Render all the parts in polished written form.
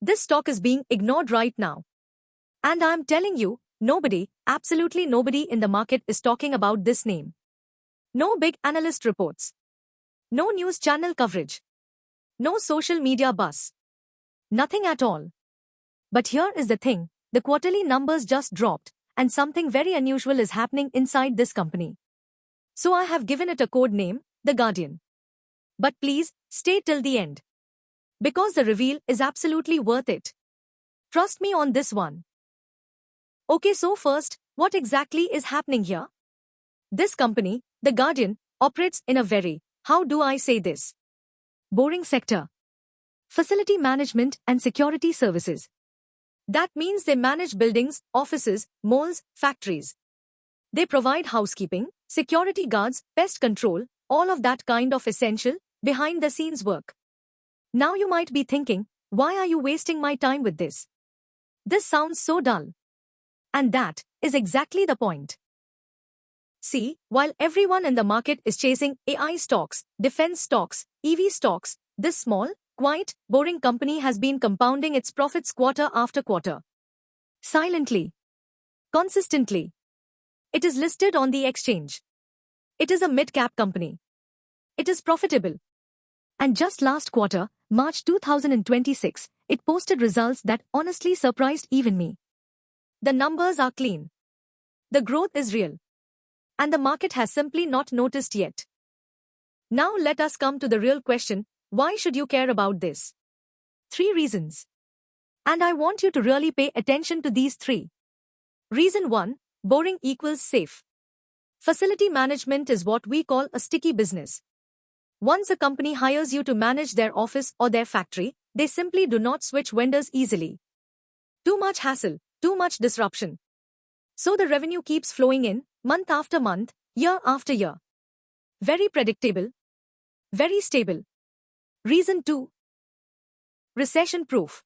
This stock is being ignored right now. And I'm telling you, nobody, absolutely nobody in the market is talking about this name. No big analyst reports. No news channel coverage. No social media buzz. Nothing at all. But here is the thing, the quarterly numbers just dropped, and something very unusual is happening inside this company. So I have given it a code name, The Guardian. But please, stay till the end. Because the reveal is absolutely worth it. Trust me on this one. Okay, so first, what exactly is happening here? This company, The Guardian, operates in a very, how do I say this? Boring sector. Facility management and security services. That means they manage buildings, offices, malls, factories. They provide housekeeping, security guards, pest control, all of that kind of essential, behind-the-scenes work. Now you might be thinking, why are you wasting my time with this? This sounds so dull. And that is exactly the point. See, while everyone in the market is chasing AI stocks, defense stocks, EV stocks, this small, quiet, boring company has been compounding its profits quarter after quarter. Silently. Consistently. It is listed on the exchange. It is a mid-cap company. It is profitable. And just last quarter, March 2026, it posted results that honestly surprised even me. The numbers are clean. The growth is real. And the market has simply not noticed yet. Now let us come to the real question, why should you care about this? 3 reasons. And I want you to really pay attention to these 3. Reason 1, boring equals safe. Facility management is what we call a sticky business. Once a company hires you to manage their office or their factory, they simply do not switch vendors easily. Too much hassle, too much disruption. So the revenue keeps flowing in, month after month, year after year. Very predictable. Very stable. Reason 2. Recession-proof.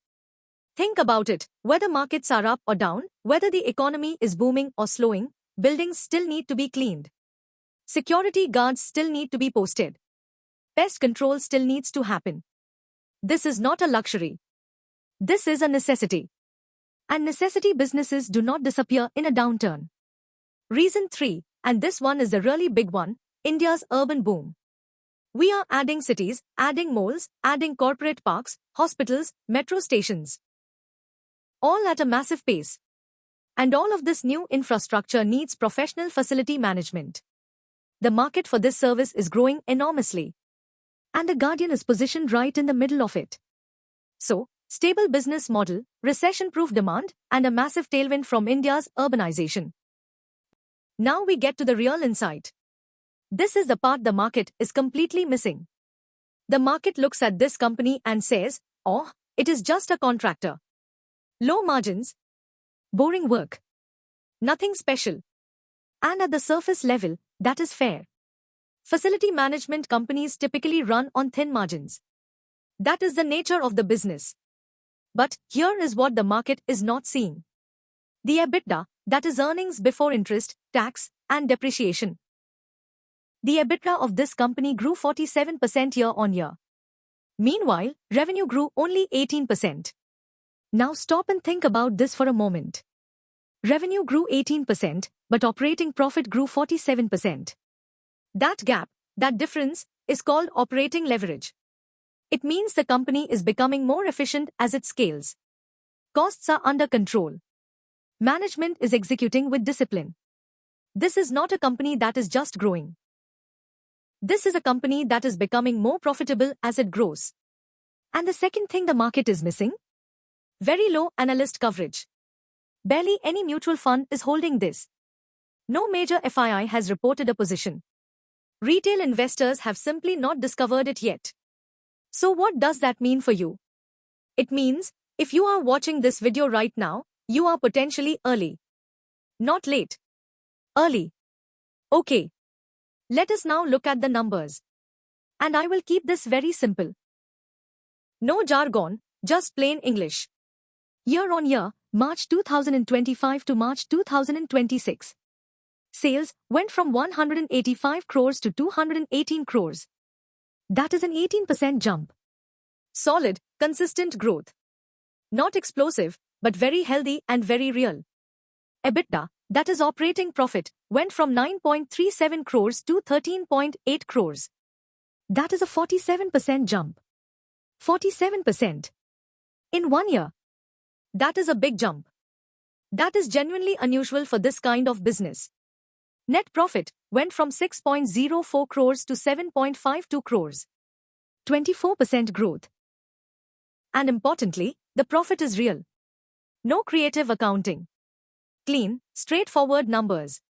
Think about it, whether markets are up or down, whether the economy is booming or slowing, buildings still need to be cleaned. Security guards still need to be posted. Pest control still needs to happen. This is not a luxury. This is a necessity. And necessity businesses do not disappear in a downturn. Reason 3, and this one is the really big one, India's urban boom. We are adding cities, adding malls, adding corporate parks, hospitals, metro stations. All at a massive pace. And all of this new infrastructure needs professional facility management. The market for this service is growing enormously. And The Guardian is positioned right in the middle of it. So, stable business model, recession-proof demand, and a massive tailwind from India's urbanization. Now we get to the real insight. This is the part the market is completely missing. The market looks at this company and says, oh, it is just a contractor. Low margins. Boring work. Nothing special. And at the surface level, that is fair. Facility management companies typically run on thin margins. That is the nature of the business. But here is what the market is not seeing. The EBITDA, that is earnings before interest, tax, and depreciation. The EBITDA of this company grew 47% year-on-year. Meanwhile, revenue grew only 18%. Now stop and think about this for a moment. Revenue grew 18%, but operating profit grew 47%. That gap, that difference, is called operating leverage. It means the company is becoming more efficient as it scales. Costs are under control. Management is executing with discipline. This is not a company that is just growing. This is a company that is becoming more profitable as it grows. And the second thing the market is missing? Very low analyst coverage. Barely any mutual fund is holding this. No major FII has reported a position. Retail investors have simply not discovered it yet. So what does that mean for you? It means, if you are watching this video right now, you are potentially early. Not late. Early. Okay. Let us now look at the numbers. And I will keep this very simple. No jargon, just plain English. Year on year, March 2025 to March 2026. Sales went from 185 crores to 218 crores. That is an 18% jump. Solid, consistent growth. Not explosive, but very healthy and very real. EBITDA, that is operating profit, went from 9.37 crores to 13.8 crores. That is a 47% jump. 47%. In 1 year. That is a big jump. That is genuinely unusual for this kind of business. Net profit went from 6.04 crores to 7.52 crores. 24% growth. And importantly, the profit is real. No creative accounting. Clean, straightforward numbers.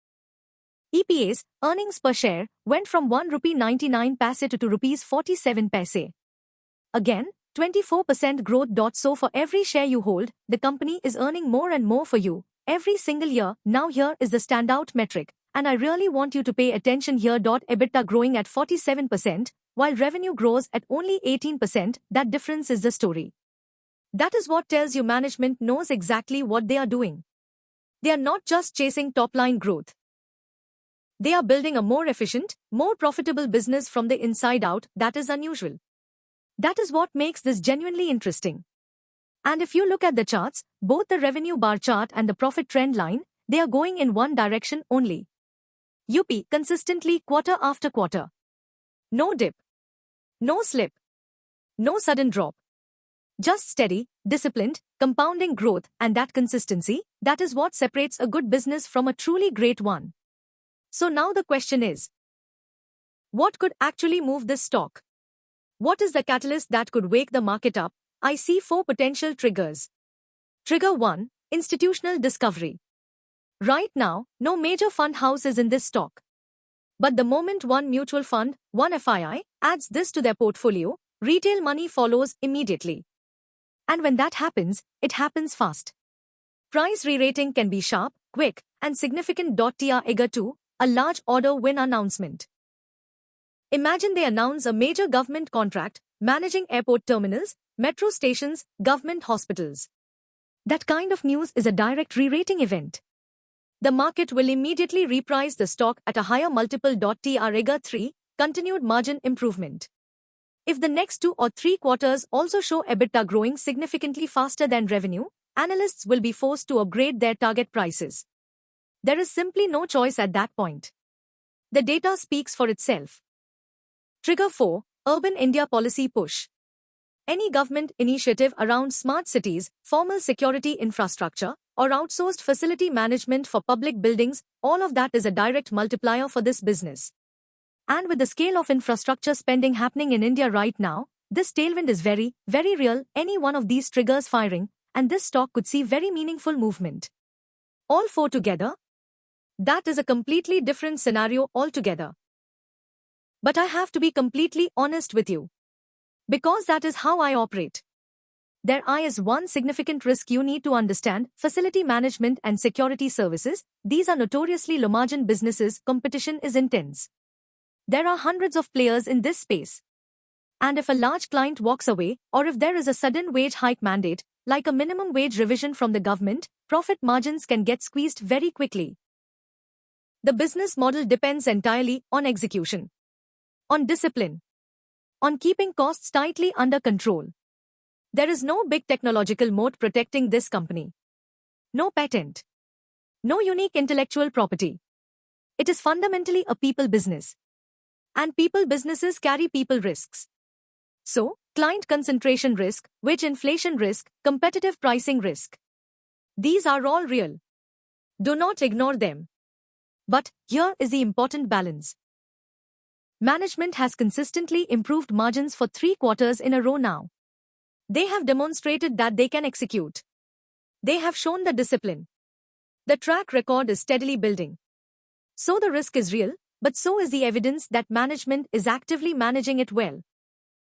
EPS, earnings per share, went from 1 rupee 99 paise to 2 rupees 47 paise. Again, 24% growth. So for every share you hold, the company is earning more and more for you, every single year. Now here is the standout metric, and I really want you to pay attention here. EBITDA growing at 47%, while revenue grows at only 18%, that difference is the story. That is what tells you management knows exactly what they are doing. They are not just chasing top-line growth. They are building a more efficient, more profitable business from the inside out. That is unusual. That is what makes this genuinely interesting. And if you look at the charts, both the revenue bar chart and the profit trend line, they are going in one direction only. UP consistently quarter after quarter. No dip. No slip. No sudden drop. Just steady, disciplined, compounding growth, and that consistency, that is what separates a good business from a truly great one. So now the question is, what could actually move this stock? What is the catalyst that could wake the market up? I see 4 potential triggers. Trigger 1, institutional discovery. Right now, no major fund house is in this stock. But the moment one mutual fund, one FII, adds this to their portfolio, retail money follows immediately. And when that happens, it happens fast. Price re-rating can be sharp, quick, and significant. Trigger 2, a large order win announcement. Imagine they announce a major government contract, managing airport terminals, metro stations, government hospitals. That kind of news is a direct re-rating event. The market will immediately reprice the stock at a higher multiple. Trigger 3, continued margin improvement. If the next 2 or 3 quarters also show EBITDA growing significantly faster than revenue, analysts will be forced to upgrade their target prices. There is simply no choice at that point. The data speaks for itself. Trigger 4, Urban India policy push. Any government initiative around smart cities, formal security infrastructure, or outsourced facility management for public buildings, all of that is a direct multiplier for this business. And with the scale of infrastructure spending happening in India right now, this tailwind is very, very real. Any one of these triggers firing, and this stock could see very meaningful movement. All 4 together? That is a completely different scenario altogether. But I have to be completely honest with you. Because that is how I operate. There is one significant risk you need to understand: facility management and security services. These are notoriously low-margin businesses. Competition is intense. There are hundreds of players in this space. And if a large client walks away, or if there is a sudden wage hike mandate, like a minimum wage revision from the government, profit margins can get squeezed very quickly. The business model depends entirely on execution, on discipline, on keeping costs tightly under control. There is no big technological moat protecting this company. No patent. No unique intellectual property. It is fundamentally a people business. And people businesses carry people risks. So, client concentration risk, wage inflation risk, competitive pricing risk. These are all real. Do not ignore them. But here is the important balance. Management has consistently improved margins for 3 quarters in a row now. They have demonstrated that they can execute. They have shown the discipline. The track record is steadily building. So the risk is real, but so is the evidence that management is actively managing it well.